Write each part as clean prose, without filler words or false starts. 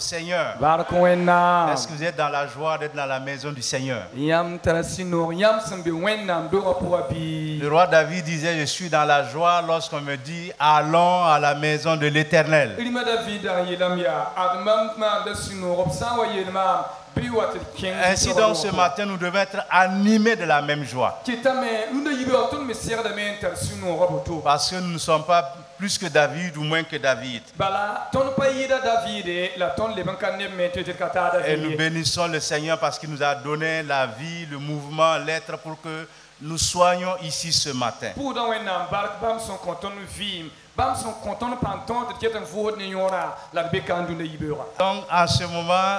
au Seigneur? Est-ce que vous êtes dans la joie d'être dans la maison du Seigneur? Le roi David disait, je suis dans la joie lorsqu'on me dit, allons à la maison de l'Éternel. Ainsi donc ce matin nous devons être animés de la même joie. Parce que nous ne sommes pas plus que David ou moins que David. Et nous bénissons le Seigneur parce qu'il nous a donné la vie, le mouvement, l'être pour que nous soyons ici ce matin. Donc en ce moment,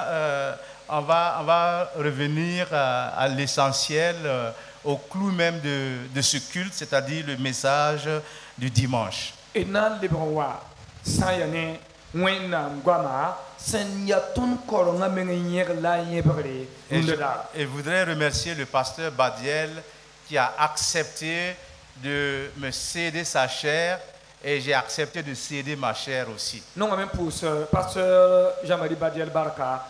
on va revenir à l'essentiel, au clou même de ce culte, c'est-à-dire le message du dimanche. Et je voudrais remercier le pasteur Badiel qui a accepté de me céder sa chair et j'ai accepté de céder ma chair aussi. Non, même pour ce pasteur Jean-Marie Badiel Barka,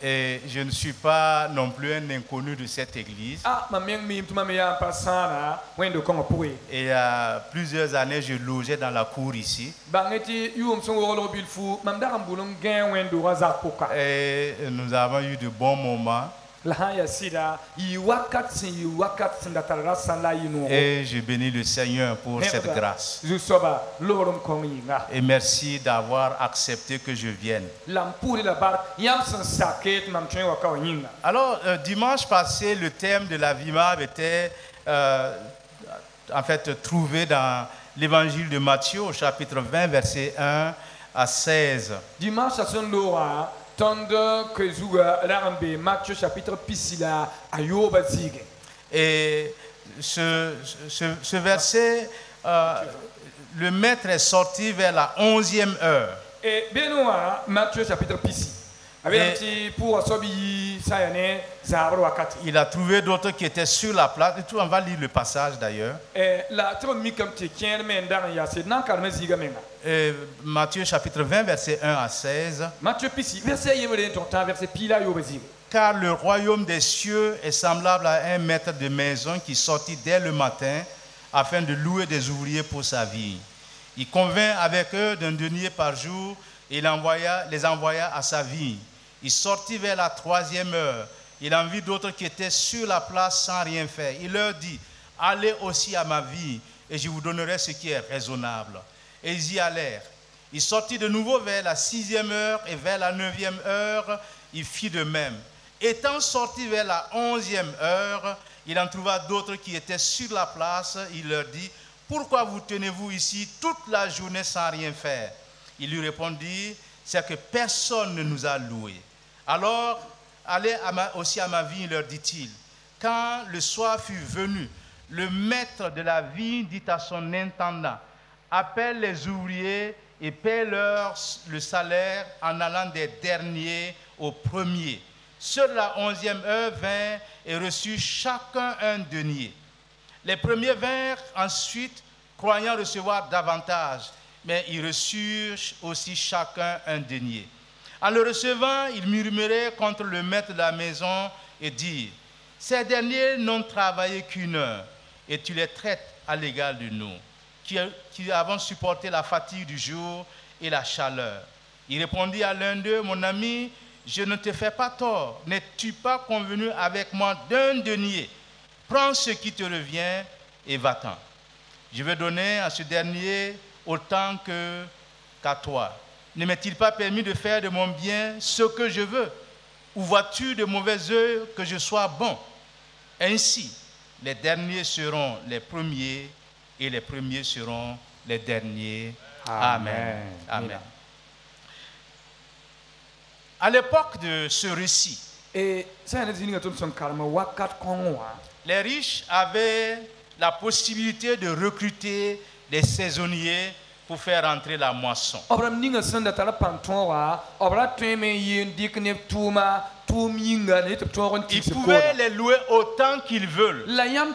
et je ne suis pas non plus un inconnu de cette église. Et il y a plusieurs années, je logeais dans la cour ici. Et nous avons eu de bons moments. Et je bénis le Seigneur pour cette grâce. Et merci d'avoir accepté que je vienne. Alors, dimanche passé, le thème de la Vimab était en fait trouvé dans l'évangile de Matthieu au chapitre 20, versets 1 à 16. Dimanche à Sondora. Et ce verset, le maître est sorti vers la 11e heure. Et Matthieu chapitre il a trouvé d'autres qui étaient sur la place. Et tout, on va lire le passage d'ailleurs. Matthieu chapitre 20, verset 1 à 16. Car le royaume des cieux est semblable à un maître de maison qui sortit dès le matin afin de louer des ouvriers pour sa vie. Il convint avec eux d'un denier par jour et les envoya à sa vie. Il sortit vers la 3e heure. Il en vit d'autres qui étaient sur la place sans rien faire. Il leur dit, allez aussi à ma vie et je vous donnerai ce qui est raisonnable. Et ils y allèrent. Il sortit de nouveau vers la 6e heure et vers la 9e heure, il fit de même. Étant sorti vers la 11e heure, il en trouva d'autres qui étaient sur la place. Il leur dit, pourquoi vous tenez-vous ici toute la journée sans rien faire? Il lui répondit, c'est que personne ne nous a loués. Alors, allez aussi à ma vigne, leur dit-il. Quand le soir fut venu, le maître de la vigne dit à son intendant, appelle les ouvriers et paie-leur le salaire en allant des derniers aux premiers. Ceux de la 11e heure vinrent et reçurent chacun un denier. Les premiers vinrent ensuite, croyant recevoir davantage, mais ils reçurent aussi chacun un denier. En le recevant, ils murmuraient contre le maître de la maison et dirent, ces derniers n'ont travaillé qu'une heure, et tu les traites à l'égal de nous, qui avons supporté la fatigue du jour et la chaleur. Il répondit à l'un d'eux, mon ami, je ne te fais pas tort, n'es-tu pas convenu avec moi d'un denier? Prends ce qui te revient et va-t'en. Je vais donner à ce dernier autant qu'à toi. Ne m'est-il pas permis de faire de mon bien ce que je veux? Ou vois-tu de mauvais yeux que je sois bon? Ainsi, les derniers seront les premiers et les premiers seront les derniers. Amen. Amen. À l'époque de ce récit, les riches avaient la possibilité de recruter des saisonniers pour faire entrer la moisson. Il Ils pouvaient les louer autant qu'ils veulent, mais en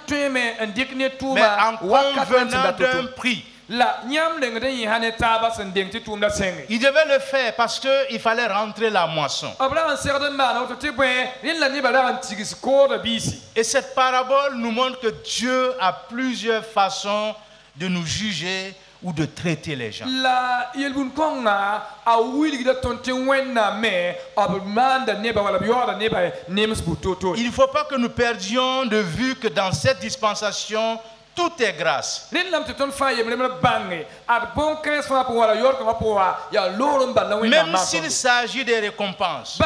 convenant d'un prix. Il devait le faire parce qu'il fallait rentrer la moisson. Et cette parabole nous montre que Dieu a plusieurs façons de nous juger ou de traiter les gens. Il ne faut pas que nous perdions de vue que dans cette dispensation, tout est grâce. Même s'il s'agit des récompenses,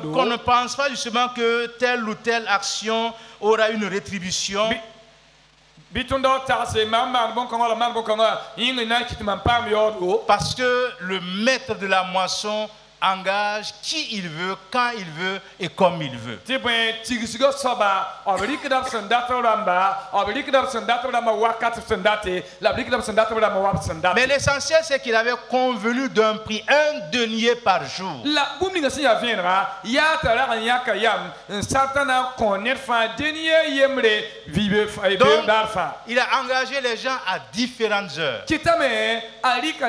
qu'on ne pense pas justement que telle ou telle action aura une rétribution. Parce que le maître de la moisson engage qui il veut, quand il veut et comme il veut. Mais l'essentiel, c'est qu'il avait convenu d'un prix, 1 denier par jour. Donc, il a engagé les gens à différentes heures. Mais avec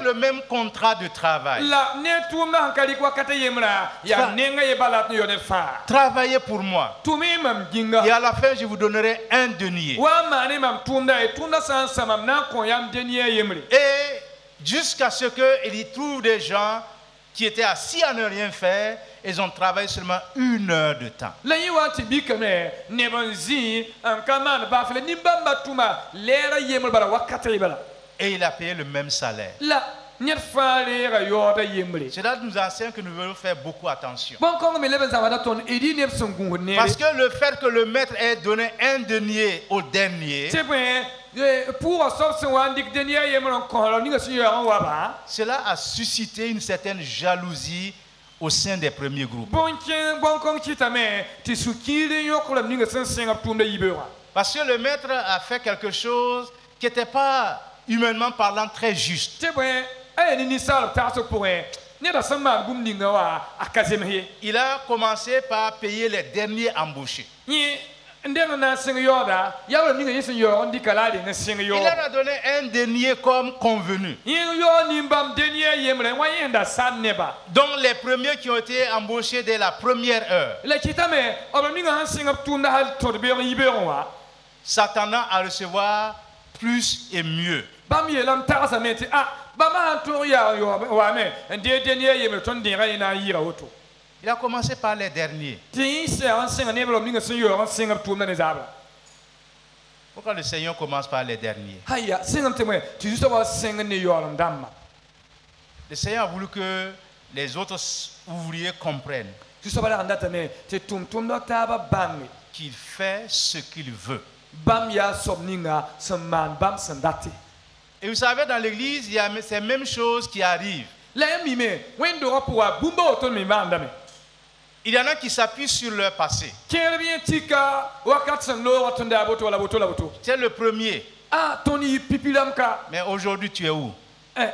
le même contrat de travail. Travaillez pour moi. Et à la fin, je vous donnerai 1 denier. Et jusqu'à ce qu'il trouve des gens qui étaient assis à ne rien faire, ils ont travaillé seulement 1 heure de temps. Et il a payé le même salaire. Cela nous enseigne que nous devons faire beaucoup attention. Parce que le fait que le maître ait donné 1 denier au dernier, cela a suscité une certaine jalousie au sein des premiers groupes. Parce que le maître a fait quelque chose qui n'était pas, humainement parlant, très juste. Il a commencé par payer les derniers embauchés. Il leur a donné 1 denier comme convenu. Donc les premiers qui ont été embauchés dès la première heure, s'attendant à recevoir plus et mieux. Il a commencé par les derniers. Pourquoi le Seigneur commence par les derniers? Le Seigneur a voulu que les autres ouvriers comprennent qu'il fait ce qu'il veut. Et vous savez, dans l'église, il y a ces mêmes choses qui arrivent. Il y en a qui s'appuient sur leur passé. C'est le premier. Mais aujourd'hui, tu es où? Il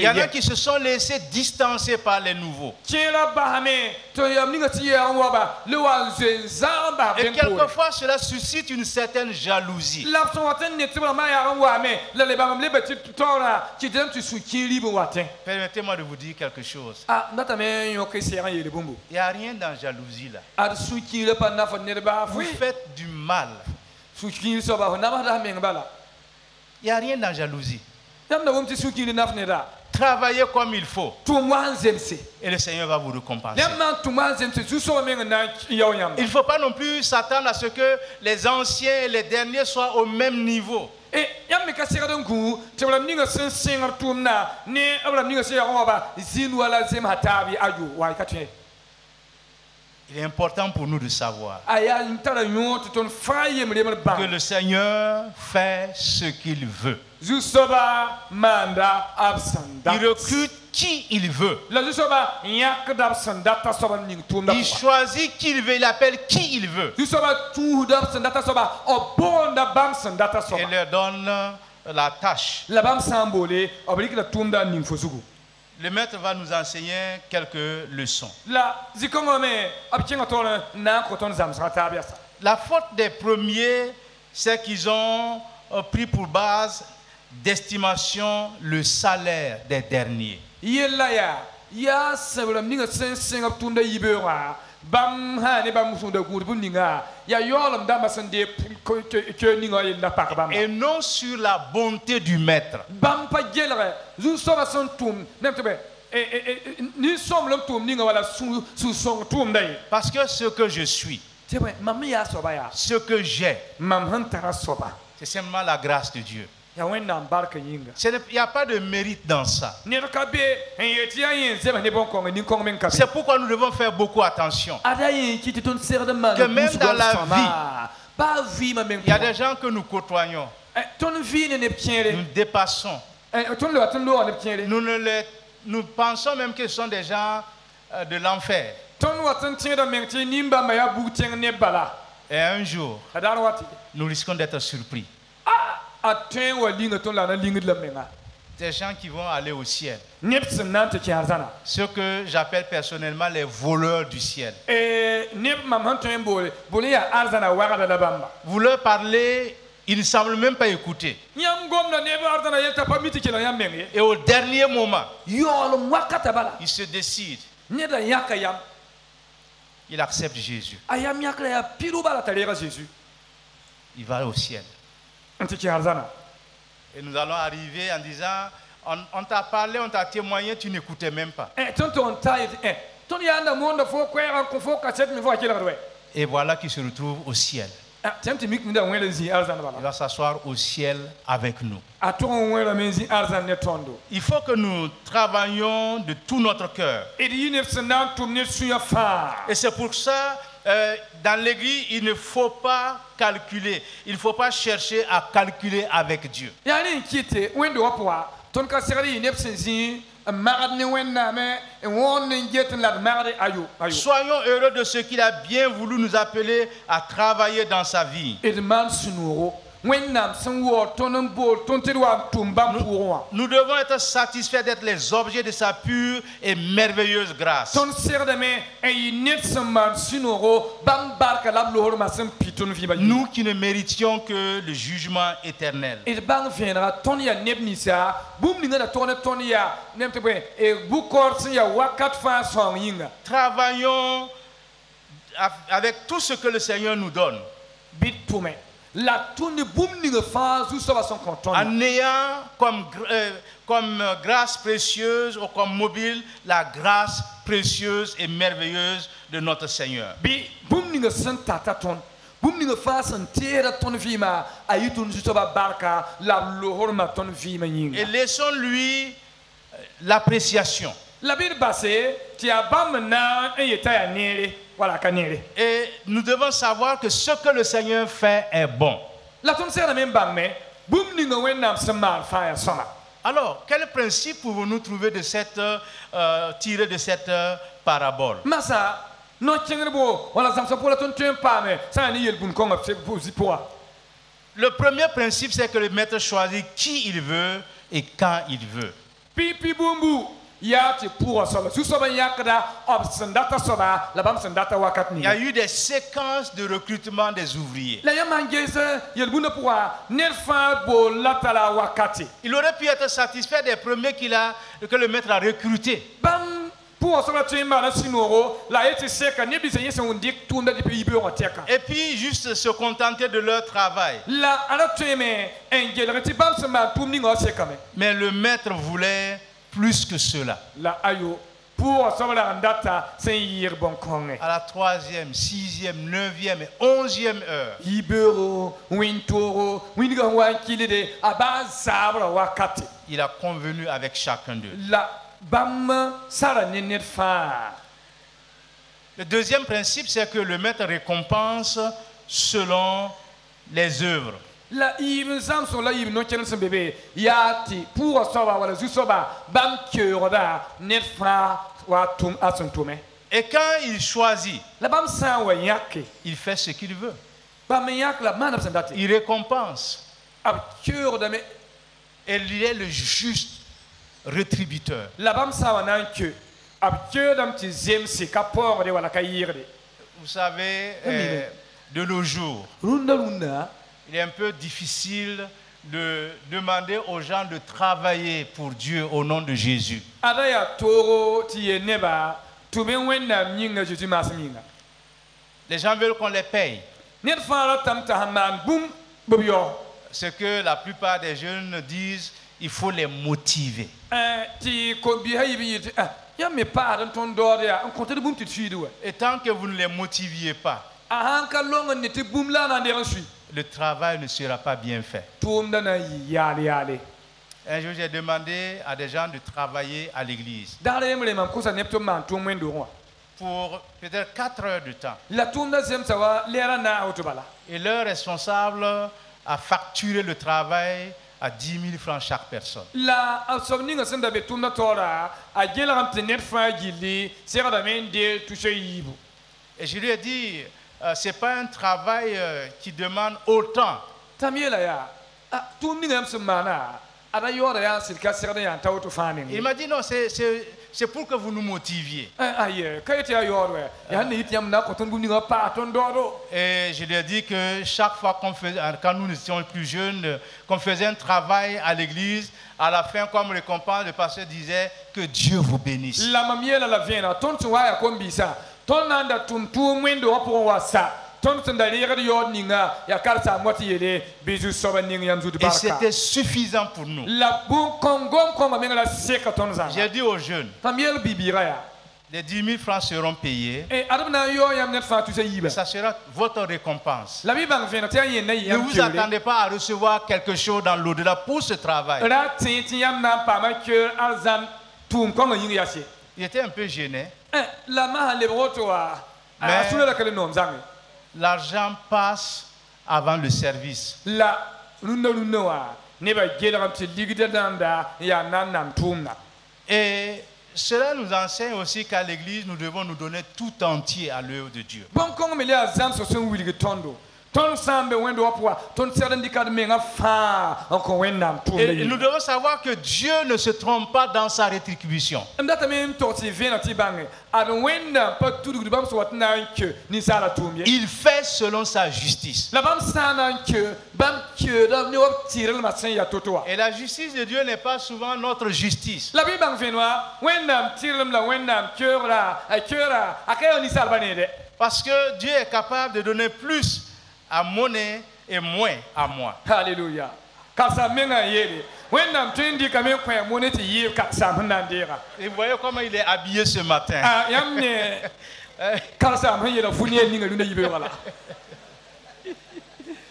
y en a qui se sont laissés distancer par les nouveaux. Et quelquefois, cela suscite une certaine jalousie. Permettez-moi de vous dire quelque chose. Il n'y a rien dans la jalousie là. Vous faites du mal. Il n'y a rien dans la jalousie. Travaillez comme il faut. Et le Seigneur va vous récompenser. Il ne faut pas non plus s'attendre à ce que les anciens et les derniers soient au même niveau. Il est important pour nous de savoir que le Seigneur fait ce qu'il veut. Zusoba manda absanda. Il recrute qui il veut. La zusoba yak d'absanda ta soba ning tunda. Il choisit qui il veut, il appelle qui il veut. Zusoba tu d'absanda ta soba obonda bamsanda ta soba. Et leur donne la tâche. La bam sambole oblik la tunda ning fosugu. Le maître va nous enseigner quelques leçons. La zikongo me abchenga tona na koton zamsa tabiasa. La faute des premiers, c'est qu'ils ont pris pour base d'estimation le salaire des derniers. Yella ya sabram ninga sen ap tunda yibera bam ha ne bam sunda gurbu ninga ya yolam dama sande ke ninga yenda pak bam Et non sur la bonté du maître. bam pa gelre zu soba son tum nemtebe ni som lom tum ninga wala su song tum dai Parce que ce que je suis, tebe mam ya soba ya ce que j'ai, mam hantara soba c'est simplement la grâce de Dieu. ya wenna barka yinga Il n'y a pas de mérite dans ça. ne ka be en yeti yen zeba ne bon ko ni ko men ka C'est pourquoi nous devons faire beaucoup attention. adayi ki ton ser de man Que même dans la pas vie ma men Il y a des gens que nous côtoyons, ton vie ne tienre nous dépassons. ton lo ne tienre Nous pensons même que ce sont des gens de l'enfer. ton watan tienre men ti nimba ma ya bu tienre ne bala Et un jour, adar wati nous risquons d'être surpris. aten wa linga ton la na linga de la menga Des gens qui vont aller au ciel. neps nante ki arzana Ceux que j'appelle personnellement les voleurs du ciel. nep mam hanton bole ya arzana waga da bamba Vous leur parlez, ils ne semblent même pas écouter. nyam gomna ne ba arzana yelta pa miti ki la yam menga Et au dernier moment, yolum wakata bala ils se décident. ne da yaka yam Il accepte Jésus. ayam yakla ya piru bala talera Jésus Il va au ciel. anti ki arzana Et nous allons arriver en disant, on t'a parlé, on t'a témoigné, tu n'écoutais même pas. ton taille ton ya na monde fo kwera ko fo ka set mi fo ki la do Et voilà qu'il se retrouve au ciel. temti mik nda wele zi arzana bala Il va s'asseoir au ciel avec nous. aton wele menzi arzana ne tondo Il faut que nous travaillions de tout notre cœur. et yinef sanan tum ne suya fa Et c'est pour ça, dans l'église, il ne faut pas calculer. Il ne faut pas chercher à calculer avec Dieu. yani kite wendo wapwa ton ka serri yinef senzi magad ne wenna me won ne jetin la magade ayo Soyons heureux de ce qu'il a bien voulu nous appeler à travailler dans sa vie. et man sunuro wennam san wo tonon bol ton terwa tumbam pour Nous devons être satisfaits d'être les objets de sa pure et merveilleuse grâce. ton ser de me e net man sunuro bam barka la lohor ma san piton fi ba Nous qui ne méritions que le jugement éternel. et bang viendra ton ya nebnisa bum ninga da ton ya nemte be e bukor sin ya wakat fa song yinga Travaillons avec tout ce que le Seigneur nous donne, bit pume la tourne bum ninga fa zu so ba son content en ayant comme grâce précieuse ou comme mobile la grâce précieuse et merveilleuse de notre Seigneur. bi bum ninga san tata ton bum ninga fa san tera ton vima ayitun zu so ba barka la lohor ma ton vima yinga Et laissons-lui l'appréciation. la bir basse ti abam na e yeta ya nere wala ka nere Et nous devons savoir que ce que le Seigneur fait est bon. la ton ser na men bang me bum ninga wennam samar fa ya soma. Alors, quel principe pouvons-nous trouver de tiré de cette parabole? Masa no chengrebo wala zamsa pola ton tempa me sa ni yel bun ko ngap se posi poa. Le premier principe, c'est que le maître choisit qui il veut et quand il veut. Pipi bumbu ya te pour soba su soba yakda obsendata soba la bam sendata wakat Il ni. y a eu des séquences de recrutement des ouvriers. La yamangese yel bun poa nerfa bo latala wakati. Il aurait pu être satisfait des premiers que le maître a recrutés. Bam pour soba temba na sinoro la yete seka ne bi senye son dik tunda de bi be oteka. Et puis juste se contenter de leur travail. La ala teme engel reti bam sema tumni ngo seka me. Mais le maître voulait plus que cela. La ayo pour soba la ndata sen yir bon konge. À la 3e, 6e, 9e et 11e heure, Ibero, Wintoro, Winga Wankilide, Abazabra Wakati. il a convenu avec chacun d'eux. La Bam Sara Nenetfa. Le deuxième principe, c'est que le maître récompense selon les œuvres. la ibn samson la ibn no ken sen bebe yati pour soba wala zu soba bam keroda net fa wa tum asun tume. Et quand il choisit, la bam san wa yake il fait ce qu'il veut. bam yak la manam sen dati Il récompense. ab keroda me Et il est le juste rétributeur. la bam san wa nan ke ab kerodam ti zem se ka por de wala ka yirde. Vous savez, de nos jours, Runda il est un peu difficile de demander aux gens de travailler pour Dieu au nom de Jésus. adaya toro ti neba to me wenna nyinga jutu masminga Les gens veulent qu'on les paye. net fara tam ta haman bum bobyo Ce que la plupart des jeunes disent, il faut les motiver. ti ko bi hayibi ya me pa dan ton dore ya on compte de bum ti tuidu Et tant que vous ne les motiviez pas, a han ka longa ni ti bum la na ndere sui le travail ne sera pas bien fait. tum dana yale Un jour, j'ai demandé à des gens de travailler à l'église dare emre mam ko sa nepto man tum wendo ho pour peut-être 4 heures de temps. la tum da zem sawa lera na autobala Et leur responsable a facturé le travail à 10 000 francs chaque personne. la asomni nga senda be tum na tora a gela am te net fa gili sera da men de touche yibu. Et je lui ai dit, ce n'est pas un travail qui demande autant. Tamiela ya tum ni ngam sumana ada yora ya silka sera ya tawto fanin. Il m'a dit non, c'est pour que vous nous motiviez. Aye kayete ya yoro ya ni tiam na ko ton bum ni nga pa ton doro. Et je lui ai dit que chaque fois quand nous étions plus jeunes, qu'on faisait un travail à l'église, à la fin, comme récompense, le pasteur disait que Dieu vous bénisse. La mamiela la viena ton tu wa ya kombisa ton nanda tum wendo wapo wasa ton tanda lere yo ninga ya karta moti yele bizu soba ninga yamzu de Et baraka. c'était suffisant pour nous. La bon kongom konga menga la seka ton zanga. J'ai dit aux jeunes, Tamiel bibira ya. les 10 000 francs seront payés. Et adabna yo yam net fa tu se yiba. Ça sera votre récompense. La bibang viena ta yen na Ne yam vous attendez pas à recevoir quelque chose dans l'au-delà pour ce travail. ra tinti yam na pa ma ke alzan tum konga yinga yasi. Il était un peu gêné. La ma le rotoa. Mais- Asula la kale nom zangi. L'argent passe avant le service. La lunda wa ne ba gela ram ti ligida danda ya nan tumna. Et cela nous enseigne aussi qu'à l'église, nous devons nous donner tout entier à l'œuvre de Dieu. Bon kong me le azam so son wili tondo. Ton sambe wendo wapwa, ton serden dikad me nga fa encore wendam tumna. Et nous devons savoir que Dieu ne se trompe pas dans sa rétribution. Ndata me mtoti vena ti bange. Ad wenda pa tudu du bam so watna ke ni sala tumye. Il fait selon sa justice. La bam sana ke bam ke da ne wap tirel masin ya totoa. Et la justice de Dieu n'est pas souvent notre justice. La bi bang venwa wendam tirel la wendam kera akayo ni sala banede. Parce que Dieu est capable de donner plus à monnaie et moins à moi. Hallelujah. Kasa menga yele. Wendam twendi kame kwa moneti yir katsa mnandira. Et vous voyez comment il est habillé ce matin. Yamne kasa mwenye la funie ninga lunda yibe wala.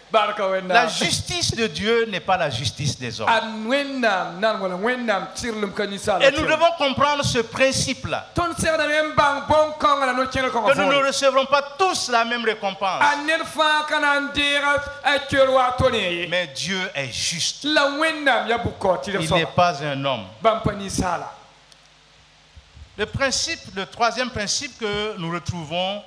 Baraka wenda. La justice de Dieu n'est pas la justice des hommes. An wendam nan wala wendam tirlum kanisa. Et nous devons comprendre ce principe-là. Ton ser da même bang bon kong la no chengel kong. Que nous ne recevrons pas tous la même récompense. Anen fa kanandira akerwa toni. Mais Dieu est juste. La wendam ya buko tirel Il so. n'est pas un homme. Bam pani sala. Le troisième principe que nous retrouvons,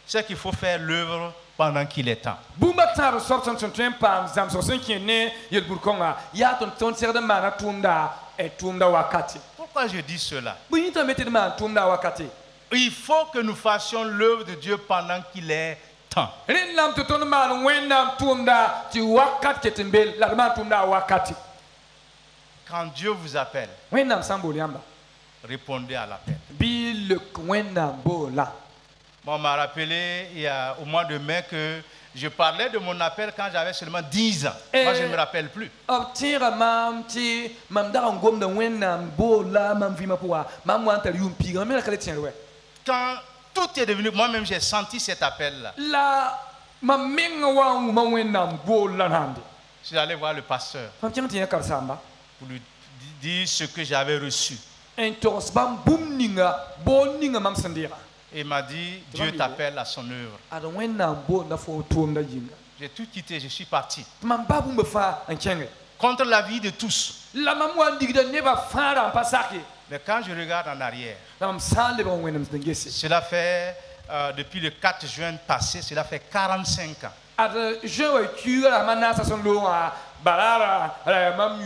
c'est qu'il faut faire l'œuvre pendant qu'il est temps. Bumba tar sop son tren pam zam so sen kene yel burkonga ya ton ser da mana tumda e tumda wakati. Pourquoi je dis cela? Bunyita mette de man tumda wakati. Il faut que nous fassions l'œuvre de Dieu pendant qu'il est temps. Ren lam to ton man wendam tumda ti wakati ketembel la man tumda wakati. Quand Dieu vous appelle, Wendam sambol yamba. répondez à l'appel. Bi le wendam bola. Bon, on m'a rappelé au mois de mai que je parlais de mon appel quand j'avais seulement 10 ans. Moi, je ne me rappelle plus. Tira mam ti mam da ngom da wendam bola mam vima poa mam wanta yumpi ga mela kale tienwe. Quand tout est devenu, moi-même j'ai senti cet appel-là. La mam menga wa mam wendam bola nande. Je suis allé voir le pasteur Fam tiang tiang karsamba. pour lui dire ce que j'avais reçu. En tos bam bum ninga bon ninga mam sandira. Et il m'a dit, Dieu t'appelle à son œuvre. Ada wendam bo na fo tum da jinga. J'ai tout quitté, je suis parti. mam ba bũmb fãa n kẽnge Contre l'avis de tous. la mam wa n digda nebã fãa rã n pa sake Mais quand je regarde en arrière, la mam sã n lebg n wẽnems n gese cela fait, depuis le 4 juin passé, cela fait 45 ans. ad juin wa kuuga la mam naasa sẽn loog wã bala ra mam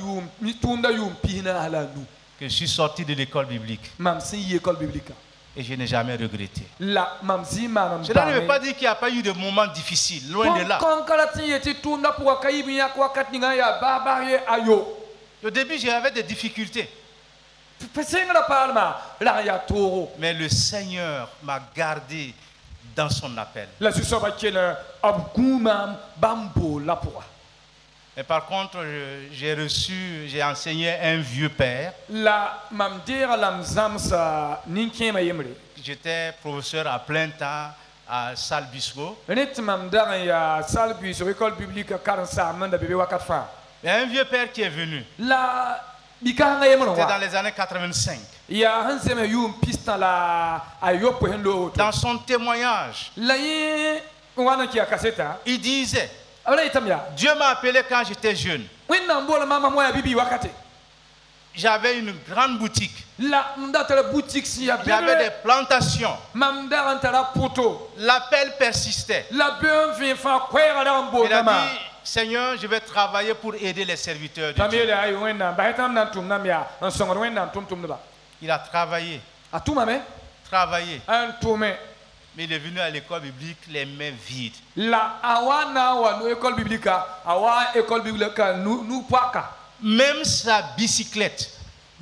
tʋʋmda yʋʋm pisna a la nu Que je suis sorti de l'école biblique mam sẽn yi école biblique et je n'ai jamais regretté. la mam zĩ maanam Cela ne veut pas dire qu'il n'y a pas eu de moments difficiles, loin de là. kõn-ka la tɩ yetɩ tʋʋmda pʋga ka yib n yãk wakat ninga n yaa baas-baas ye a yo Au début, j'avais des difficultés, sengra paalma la n yaa toogo mais le Seigneur m'a gardé dans son appel. la zu-soabã kell b gũu maam bãmb bool la pʋga Mais par contre, j'ai enseigné un vieux père. la mam deega la m zãmsa nin-kẽemã yembre J'étais professeur à plein temps à Salbisco. rẽ tɩ mam dag n yaa sal biisg école biblique karen-saam n da be be wakat fãa Il y a un vieux père qui est venu. la bikãsengã yembrẽ C'était dans wa les années 85. yaa sẽn zems yʋʋm pistã la a yop sẽn loog woto Dans son témoignage, la yẽ n wa n kɩa kaseta il disait, b ra yetame yaa Dieu m'a appelé quand j'étais jeune. wẽnnaam boola maama wã yaa bibii wakate J'avais une grande boutique. la m da tara boutique sẽn yaa J'avais bebre des plantations. mam dag n tara poto L'appel persistait. la beoog n vẽ fãa koɛɛga dag n Il a boondãmã dit, Seigneur, je vais travailler pour aider les serviteurs de tame Dieu. yeele ay wẽnnaam bas tãmb na n tʋmdãmb yaa n sõngd wẽnnaam tʋm-tʋmdba Il a travaillé, a tʋmame travaillé. a n tʋme Mais il est venu à l'école biblique les mains vides. la a wa na n wa no école biblica a wa école biblica nu poaka Même sa bicyclette.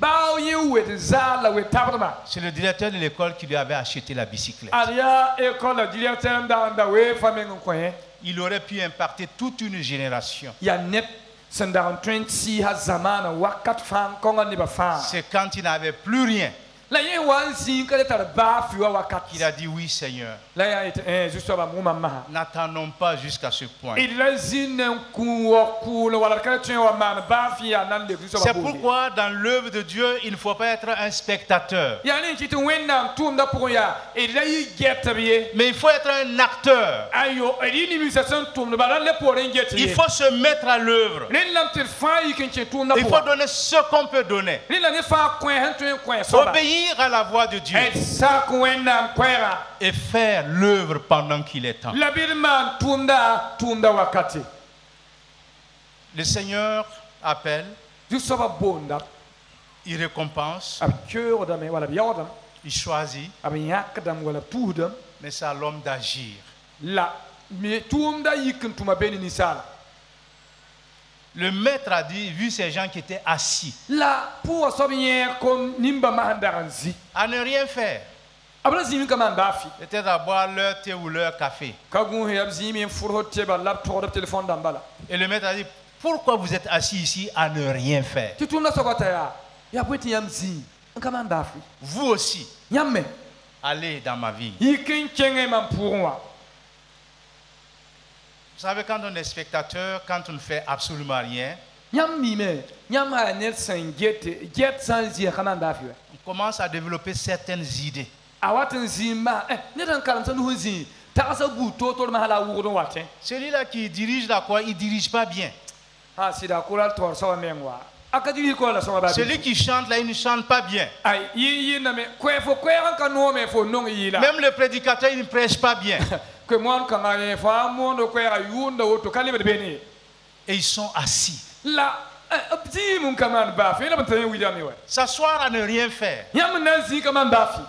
bao yẽ wed zaal la wed tabdmã C'est le directeur de l'école qui lui avait acheté la bicyclette. ad yaa école directeur n dag n da wee fa meng n kõ yẽ Il aurait pu impacter toute une génération. yaa neb sẽn dag n tõe n sɩɩsa zamaana wakat fãa n kõnga nebã fãa C'est quand il n'avait plus rien la yẽ wa n zĩig ka le tar baa fɩ wa wakat qu'il a dit oui, Seigneur. la yaa yetɩ zu-soabã mõma masã N'attendons pas jusqu'à ce point. d la zĩnd ne n kũ wa kʋʋl wala d ka le tõe wa maan baa fɩ yaa na n lek zu-soabã C'est boole pourquoi dans l'œuvre de Dieu, il ne faut pas être un spectateur, yaa ne n kɩ tɩ wẽnnaam tʋʋmdã pʋgẽ yaa d la yɩ gɛtb ye mais il faut être un acteur. ayo d yɩ nimisa sẽn tʋmdba la le poorẽ n get Il ye faut se mettre à l'œuvre. rẽnd lame tɩ d fãa yik n kẽ tʋʋmdã Il faut pʋga donner ce qu'on peut donner. rẽnd la ne fãa kõe sẽn tõe n kõe soaba Obéir à la voix de Dieu d sak wẽnnaam koɛɛga et faire l'œuvre pendant qu'il est temps. la bɩ d maan tʋʋmda wakate Le Seigneur appelle, zu-soabã boonda il récompense, b keoogdame wala b yaoodame il choisit, b yãkdame wala b tuusdame mais c'est à l'homme d'agir. la tʋʋmda yik n tʋma be ne ninsaala Le maître a dit, vu ces gens qui étaient assis, la pʋʋga soab yẽ kom nimbãmbã sẽn dag n zĩ à ne rien faire, b ra zĩime ka maan baa fɩ peut-être à boire leur thé ou leur café. ka gũuse yaa b zĩime n fʋrsd tɩba la b togd b telefon dãmba la Et le maître a dit, pourquoi vous êtes assis ici à ne rien faire? tɩ tʋʋmda soabã t'a yaa bõe tɩ yãmb zĩ n ka maan baa fɩ Vous aussi, yãmb me allez dans ma vie. yik n kẽngẽ mam pʋʋgẽ wã Vous savez, quand on est spectateur, quand on ne fait absolument rien, yãmb miime yãmb yaa ned sẽn get sã n zɩa ka maan baa fɩ wɛ on commence à développer certaines idées. a wat n zĩig maa ned n karem sã nus n zĩ tagsã buud toor masã la a wʋgd n watẽ Celui-là qui dirige la croix, il ne dirige pas bien. sã sɩda kʋra tɔɔr soaba meng wa a ka dirg koa la sõma baa Celui qui chante là, il ne chante pas bien. ay yɩɩname koɛ fo koɛɛg n ka noome fo nong yɩɩla Même le prédicateur, il ne prêche pas bien. koe moan kãnga yẽ fãa moond koɛɛga yʋʋnda woto ka lebd bene Et ils sont assis. la b zĩim n ka maan baa fɩ la b n ta yẽ widame wɛ S'asseoir à ne rien faire yãmb na n zĩ ka maan baa fɩ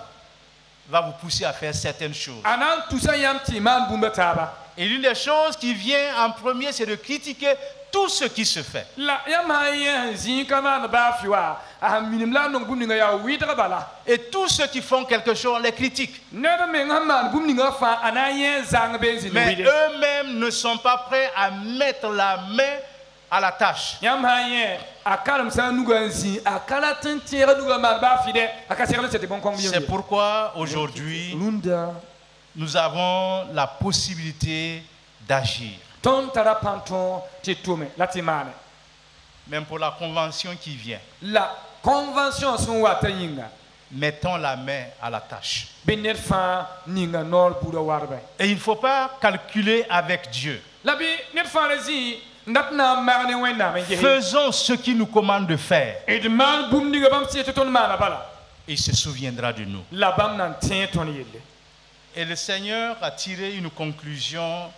va vous pousser à faire certaines choses. a na n tusa yãmb tɩ maan bũmba taaba Et l'une des choses qui vient en premier, c'est de critiquer tout ce qui se fait. la yãmb sã n yẽ sẽn zĩ ka maan baa fɩ wa a sẽn minim la a nong bũmb ninga yaa wɩdg bala Et tous ceux qui font quelque chose, on les critique. ned meng sẽn maan bũmb ninga fãa a na n yẽ zãng be n zĩ Mais wɩde eux-mêmes ne sont pas prêts à mettre la main à la tâche. yãmb sã n yẽ a karem sã n nuga n zĩ a ka rat n tẽeg nuga n maan baa fɩ dɛ a ka segl n sete bõn-kõng C'est pourquoi aujourd'hui, rũndã nous avons la possibilité d'agir. tõnd tara pãn tõog tɩ tʋme la tɩ maane Même pour la convention qui vient, la convention sẽn wata yĩnga mettons la main à la tâche. bɩ ned fãa ninga noor buudã warbɛ Et il ne faut pas calculer avec Dieu. La bi net farazi ndat na marne wenda men jehe. Faisons ce qu'il nous commande de faire. Et de man bum ni gabam si ton mana bala. Il se souviendra de nous. La bam nan tien ton yelle. Et le Seigneur a tiré une conclusion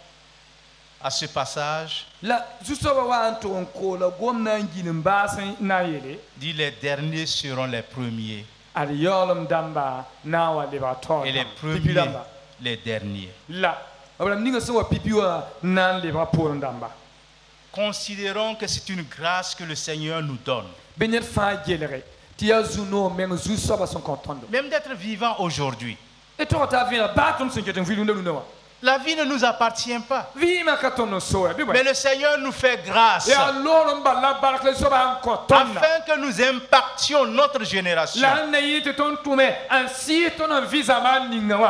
à ce passage. La justo wa anto ko la gom na ngin basan na yele. Dit les derniers seront les premiers. Al yolum damba na wa lebator. Et les premiers les derniers. La abram ninga so wa pipiwa nan leba por damba. Considérons que c'est une grâce que le Seigneur nous donne. Benet fa gelere. Tia zuno men justo ba son contando. Même d'être vivant aujourd'hui. Et toi ta vie la batum sen ketem filunde lunawa. La vie ne nous appartient pas. Mais le Seigneur nous fait grâce afin que nous impactions notre génération.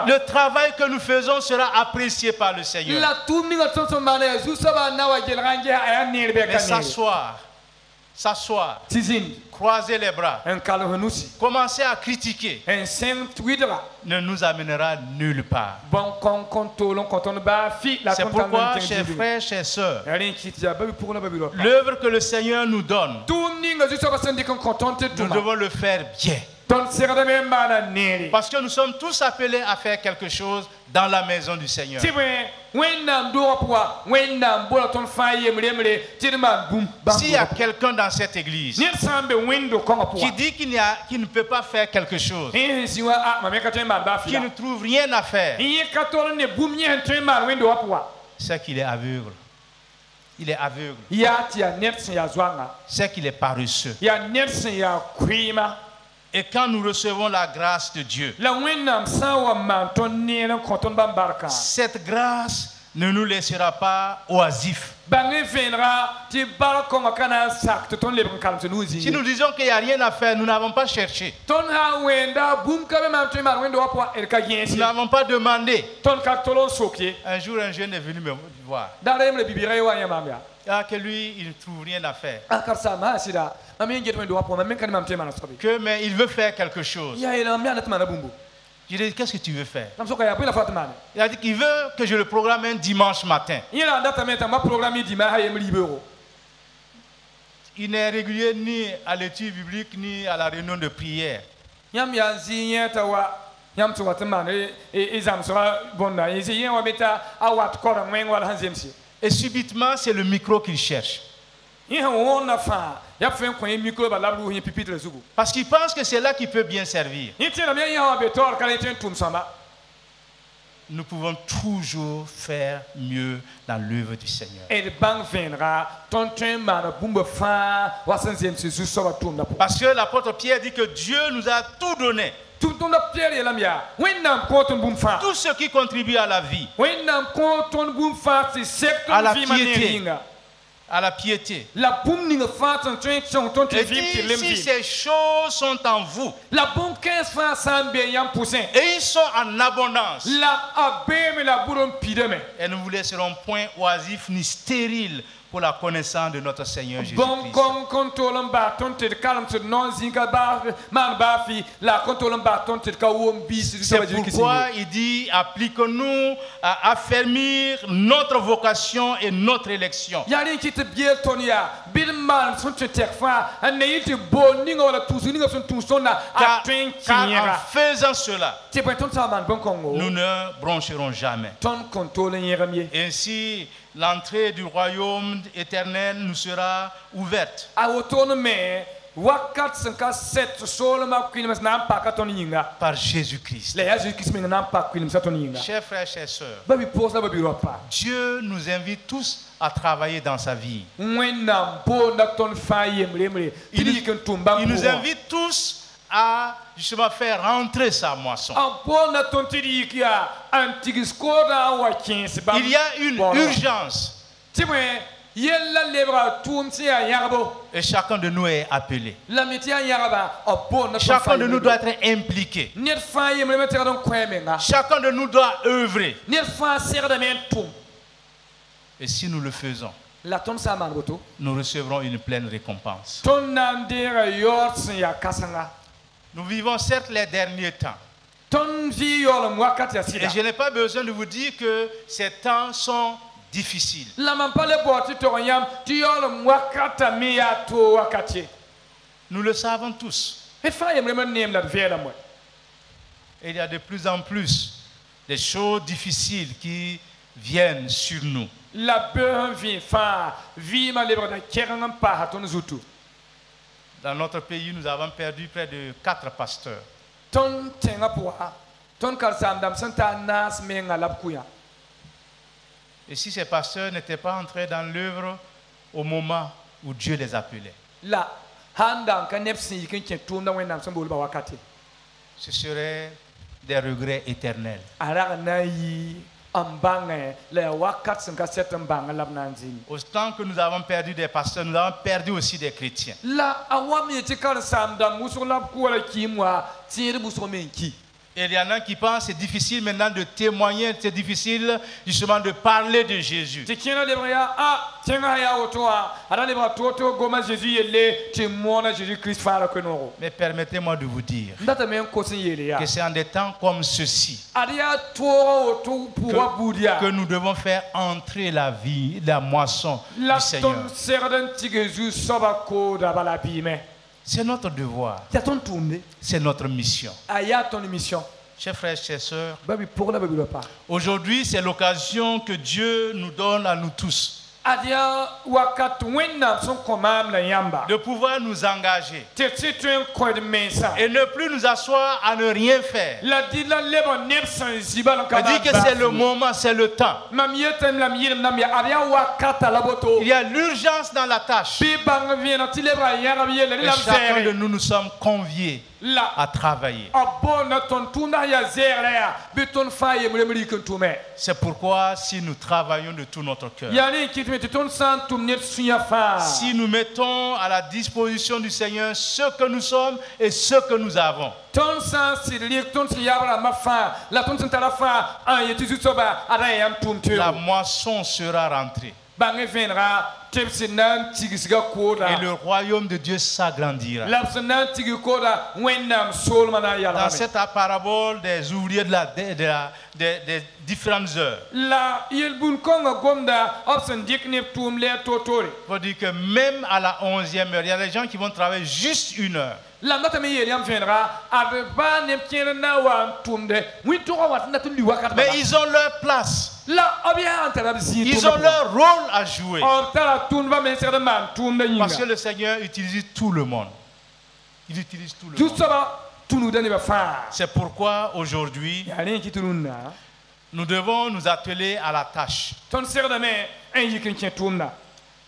Le travail que nous faisons sera apprécié par le Seigneur. Mais s'asseoir, croiser les bras, commencer à critiquer ne nous amènera nulle part. C'est pourquoi, chers frères, chers sœurs, l'œuvre que le Seigneur nous donne, nous devons le faire bien. Parce que nous sommes tous appelés à faire quelque chose dans la maison du Seigneur. S'il y a quelqu'un dans cette église qui dit qu'il ne peut pas faire quelque chose, qui ne trouve rien à faire, c'est qu'il est aveugle. Il est aveugle. C'est qu'il est paresseux. Et quand nous recevons la grâce de Dieu, cette grâce ne nous laissera pas oisifs. Si nous disons qu'il n'y a rien à faire, nous n'avons pas cherché. Nous n'avons pas demandé. Un jour, un jeune est venu me voir. Que lui, il ne trouve rien à faire. Mais il veut faire quelque chose. Je lui ai dit, qu'est-ce que tu veux faire? Il a dit qu'il veut que je le programme un dimanche matin. Il n'est régulier ni à l'étude biblique ni à la réunion de prière. Et subitement, c'est le micro qu'il cherche. Parce qu'il pense que c'est là qu'il peut bien servir. Nous pouvons toujours faire mieux dans l'œuvre du Seigneur. Parce que l'apôtre Pierre dit que Dieu nous a tout donné. Tout ce qui contribue à la vie, à la piété, à la piété. Et si ces choses sont en vous, et ils sont en abondance, et nous ne vous laisserons point oisifs ni stériles pour la connaissance de notre Seigneur Jésus-Christ. C'est pourquoi il dit, appliquons-nous à affermir notre vocation et notre élection. Car en faisant cela, nous ne broncherons jamais. Ainsi, l'entrée du royaume éternel nous sera ouverte. Par Jésus-Christ. Chers frères, chers sœurs, Dieu nous invite tous à travailler dans sa vie. Il nous invite tous à justement faire rentrer sa moisson. Il y a une urgence. Et chacun de nous est appelé. Chacun de nous doit être impliqué. Chacun de nous doit œuvrer. Et si nous le faisons, nous recevrons une pleine récompense. Nous vivons certes les derniers temps. Et je n'ai pas besoin de vous dire que ces temps sont difficile. La mam pa le boti to yam ti yolum wakata mi ya to wakati. Nous le savons tous. Et fa yem le nem la vela mo. Et il y a de plus en plus des choses difficiles qui viennent sur nous. La beun vi fa vi ma le bota kerangam pa haton zutu. Dans notre pays, nous avons perdu près de 4 pasteurs. Ton tenga poa. Ton kalsam dam santa nas me ngalap kuya. Et si ces pasteurs n'étaient pas entrés dans l'œuvre au moment où Dieu les appelait, La handang ka nepsi kin chen tumda wenam sambul ba wakati. ce serait des regrets éternels. Ara na yi ambange la wakat sen ka setem banga lab nanzini. Autant que nous avons perdu des pasteurs, nous avons perdu aussi des chrétiens. La awami ti kalsam dam musul lab kuala kimwa tire buso menki. Et il y en a qui pensent que c'est difficile maintenant de témoigner, c'est difficile justement de parler de Jésus. Ti kina le bria tenga ya otoa ara le ba toto goma Jésus yele ti mona Jésus Christ fara kenoro. Mais permettez-moi de vous dire Ndata men ko sen yele ya. que c'est en des temps comme ceci Aria to oto pour budia. que nous devons faire entrer la vie, la moisson La du Seigneur. ton serden ti Jésus soba ko da bala bime. C'est notre devoir, Ya ton tourne. c'est notre mission. Aya ton mission. Chers frères, chers sœurs, Babi pour la babi le pas. aujourd'hui c'est l'occasion que Dieu nous donne à nous tous Adia wakat wenna son komam la yamba. de pouvoir nous engager Teti tuen ko de mensa. et ne plus nous asseoir à ne rien faire. La dit la lebo nepsan zibalan On dit que c'est le moment, c'est le temps. Mam yetem la miyem nam ya adia wakata la boto. Il y a l'urgence dans la tâche. Bi bang vient ti lebra yara bi yele Et la chacun de zere. nous, nous sommes conviés La à travailler. abona ton tunda ya zere ya. Bi ton faye mlemri kun tume. C'est pourquoi si nous travaillons de tout notre cœur, Yani kitme ti ton san tumnet sunya fa. si nous mettons à la disposition du Seigneur ce que nous sommes et ce que nous avons, Ton san sirlik ton si yabra ma fa. La ton tala fa an yeti soba ara yam tumte. la moisson sera rentrée Bange venra tepsi nan tigisga koda. et le royaume de Dieu s'agrandira. Lapsi nan tigi koda wennam solmana Dans yalame. cette parabole des ouvriers des différentes heures, La yelbun konga gomda opsen dikne tum le totori. il faut dire que même à la 11e heure, il y a des gens qui vont travailler juste 1 heure. La mata me yeliam venra ave ba nem kene na wa tumde. Winto wat na tum liwakat. Mais ils ont leur place, La obia antara bzi. ils ont leur rôle à jouer. Antara tumba men ser de man tumde Parce que yinga. le Seigneur utilise tout le monde. Il utilise tout le Tout monde. ça tunu dani ba fa. C'est pourquoi aujourd'hui, Yani kitunna. nous devons nous atteler à la tâche Ton ser de me en yikin tumna.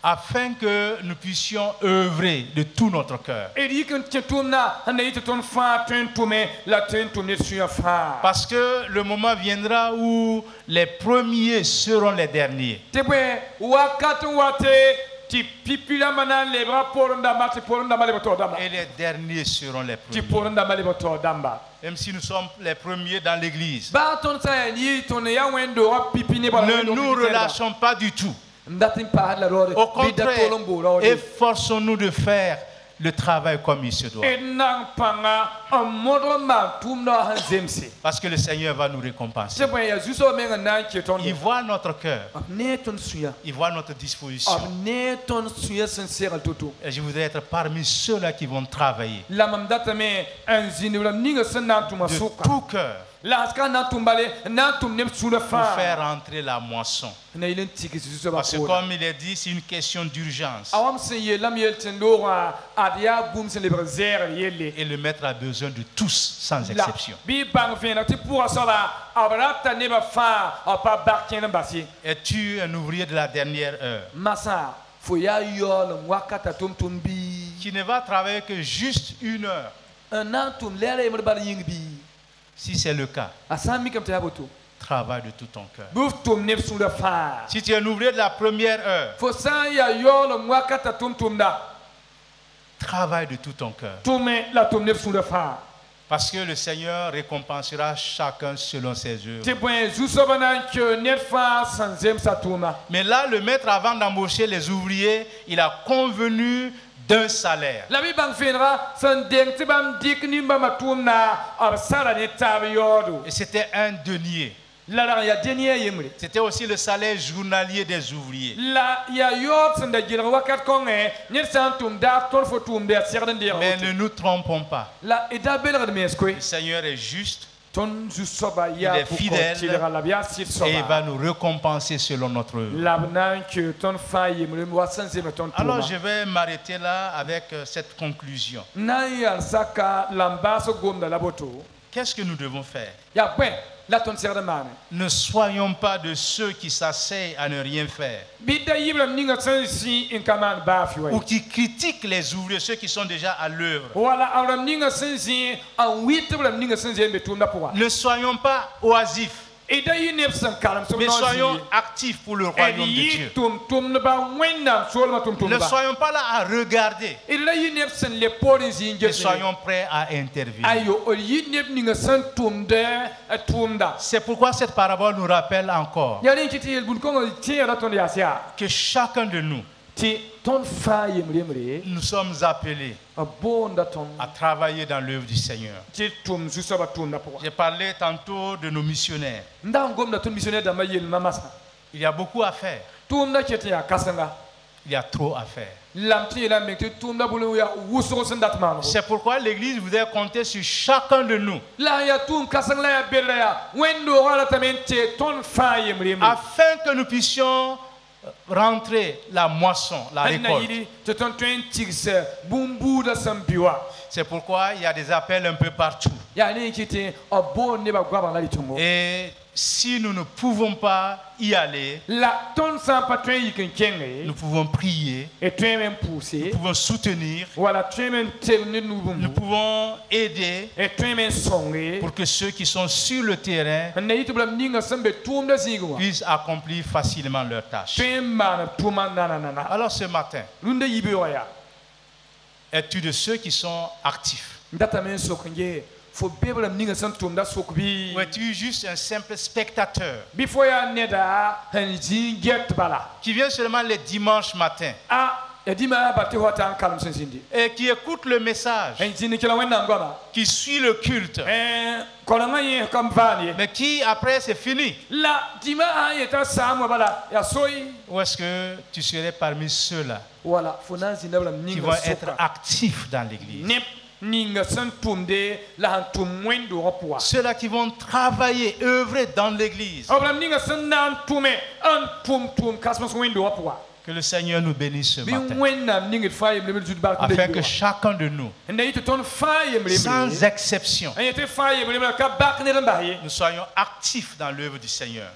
afin que nous puissions œuvrer de tout notre cœur. Et yikin tumna anda yit ton fa tun tume la tun tumne suya fa. Parce que le moment viendra où les premiers seront les derniers. Tebe wakati wate ti pipila mana lebra poronda mati poronda male boto damba. Et les derniers seront les Ti premiers. poronda male boto damba. Même si nous sommes les premiers dans l'église. Ba ton sa ni ton ya wendo wa pipini ba. Ne nous relâchons pas du tout. Ndatin pa la rore. Au contraire, efforçons-nous de faire le travail comme il se doit. Enang panga amodo ma tumna hanzemse. Parce que le Seigneur va nous récompenser. Tebe ya zuso menga nan keton. Il voit notre cœur. Ne ton suya. Il voit notre disposition. Ne ton suya sincère toto. Et je voudrais être parmi ceux-là qui vont travailler La mamdata me anzini wala ninga sanna tuma de suka. tout cœur La aska na tumbale na tumnem sula pour fa. faire entrer la moisson. Na ilen tiki zuso ba Parce que ko. comme il est dit, c'est une question d'urgence. Awam se ye lam yel tendora adia boum se le zer yelle. Et le maître a besoin de tous, sans La exception. bi bang vena ti pour sala abrata ne ba fa apa bakien basi. Es-tu un ouvrier de la dernière heure Masa foya yol wakata tum tumbi. qui ne va travailler que juste 1 heure? Un an tum lere me ba yingbi. Si c'est le cas, Asami kam ta boto. travaille de tout ton cœur. Bouf tum ne sula fa. Si tu es un ouvrier de la première heure, Fo san ya yol wakata tum tumda. travaille de tout ton cœur. Tume la tum ne sula fa. Parce que le Seigneur récompensera chacun selon ses œuvres. Ti point zuso banan que net fa sanzem satuma. Mais là, le maître, avant d'embaucher les ouvriers, il a convenu d'un salaire. La bi bang fenra san deng ti bam dik ni ba matumna ar sala ne tab yodo. Et c'était un denier. La la ya denier yemre. C'était aussi le salaire journalier des ouvriers. La ya yot senda gilra wakat konge nyer santum da tor fo tum de serden de. Mais ne nous trompons pas. La eda belga de meskwe. Le Seigneur est juste. Ton jusoba ya Il est fidèle et il va nous récompenser selon notre œuvre. Alors je vais m'arrêter là avec cette conclusion. Qu'est-ce que nous devons faire? Ne soyons pas de ceux qui s'asseyent à ne rien faire ou qui critiquent les ouvriers, ceux qui sont déjà à l'œuvre. Ne soyons pas oisifs, mais soyons actifs pour le royaume de Dieu. Ne soyons pas là à regarder, mais soyons prêts à intervenir. C'est pourquoi cette parabole nous rappelle encore que chacun de nous, nous sommes appelés à travailler dans l'œuvre du Seigneur. J'ai parlé tantôt de nos missionnaires. Il y a beaucoup à faire. Il y a trop à faire. C'est pourquoi l'Église voudrait compter sur chacun de nous afin que nous puissions rentrer la moisson, la récolte. C'est pourquoi il y a des appels un peu partout. Et si nous ne pouvons pas y aller, nous pouvons prier, nous pouvons soutenir, nous pouvons aider pour que ceux qui sont sur le terrain puissent accomplir facilement leurs tâches. Alors ce matin, es-tu de ceux qui sont actifs? Ou es-tu juste un simple spectateur qui vient seulement les dimanches matins et qui écoute le message, qui suit le culte, mais qui après c'est fini? Ou est-ce que tu serais parmi ceux-là qui vont être actifs dans l'église? Ceux-là qui vont travailler, œuvrer dans l'église. Que le Seigneur nous bénisse ce matin, afin que chacun de nous, sans exception, nous soyons actifs dans l'œuvre du Seigneur.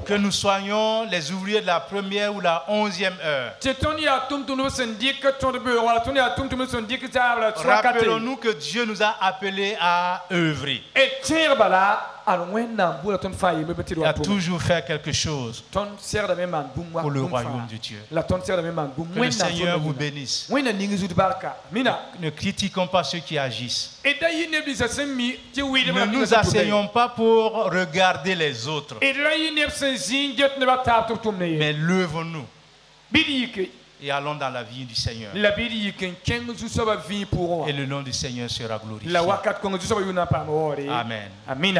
Que nous soyons les ouvriers de la première ou la 11e heure. Rappelons-nous que Dieu nous a appelés à œuvrer, à toujours faire quelque chose pour le royaume de Dieu. Que le Seigneur vous bénisse. Ne critiquons pas ceux qui agissent. Ne nous asseyons pas pour regarder les autres, mais levons-nous et allons dans la vie du Seigneur. Et le nom du Seigneur sera glorifié. Amen. Amen.